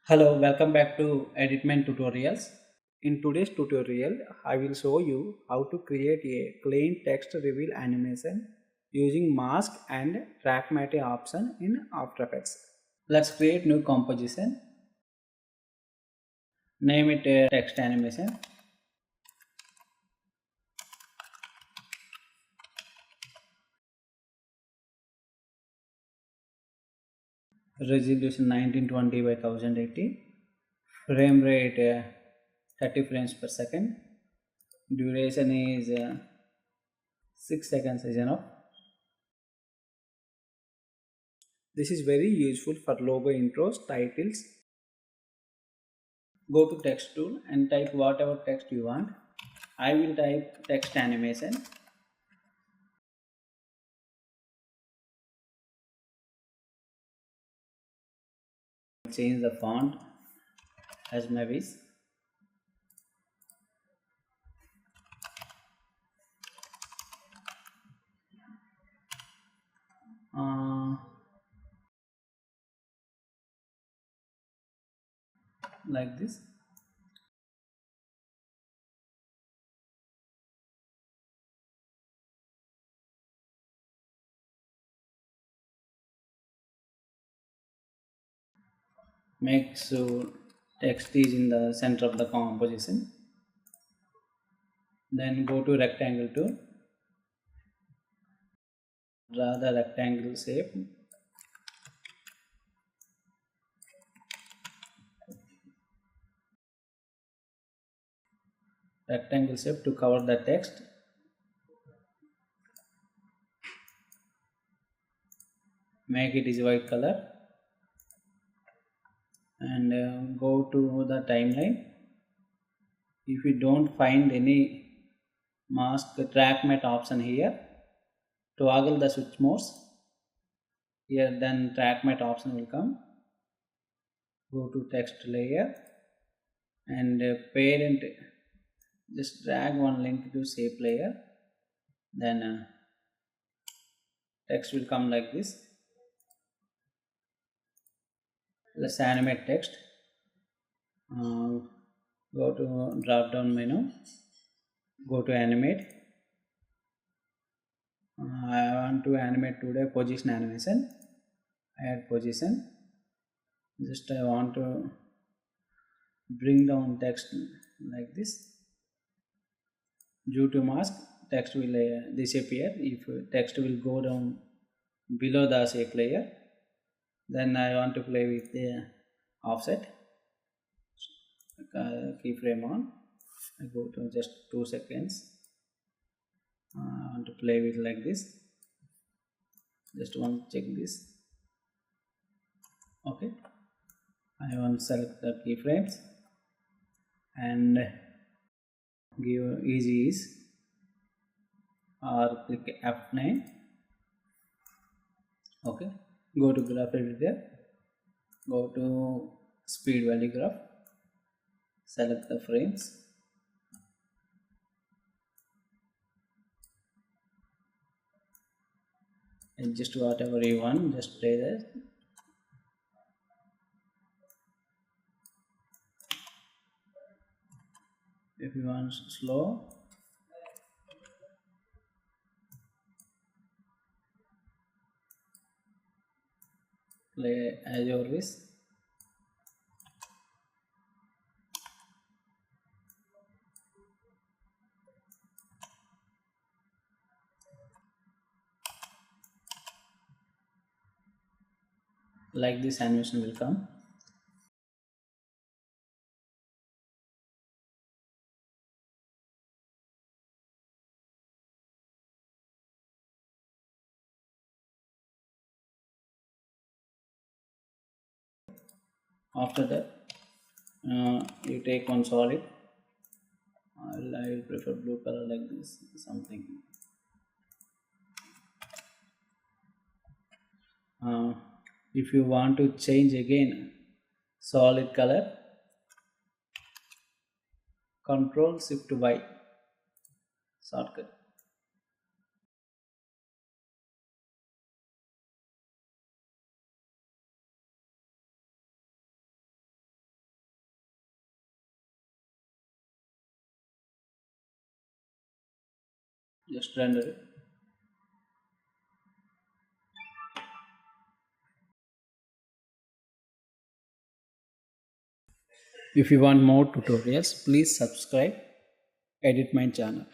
Hello, welcome back to Editment Tutorials. In today's tutorial, I will show you how to create a clean text reveal animation using mask and track matte option in After Effects. Let's create new composition. Name it a text animation. Resolution 1920 by 1080. Frame rate 30 frames per second. Duration is 6 seconds is enough. This is very useful for logo intros, titles. Go to text tool and type whatever text you want. I will type text animation. Change the font as my wish. Uh, like this. Make sure text is in the center of the composition. Then go to rectangle tool. Draw the rectangle shape. Rectangle shape to cover the text. Make it is white color. And go to the timeline. If you don't find any mask track matte option here, toggle the switch modes. Here then track matte option will come. Go to text layer and parent, just drag one link to shape layer. Then text will come like this. Let's animate text. Go to drop down menu. Go to animate. I want to animate today position animation. Add position. Just I want to bring down text like this. Due to mask, text will disappear. If text will go down below the shape layer, then I want to play with the offset. Keyframe on. I go to just 2 seconds. I want to play with like this. Just want to check this. Okay. I want to select the keyframes and give easy ease or click F9. Okay. Go to graph editor. Go to speed value graph. Select the frames. Adjust whatever you want, just play that. If you want slow, play as your wish. Like this animation will come. After that, you take one solid. I will prefer blue color like this, something. Uh, if you want to change again solid color, Control Shift Y shortcut. Just render it. If you want more tutorials, please subscribe Edit My channel.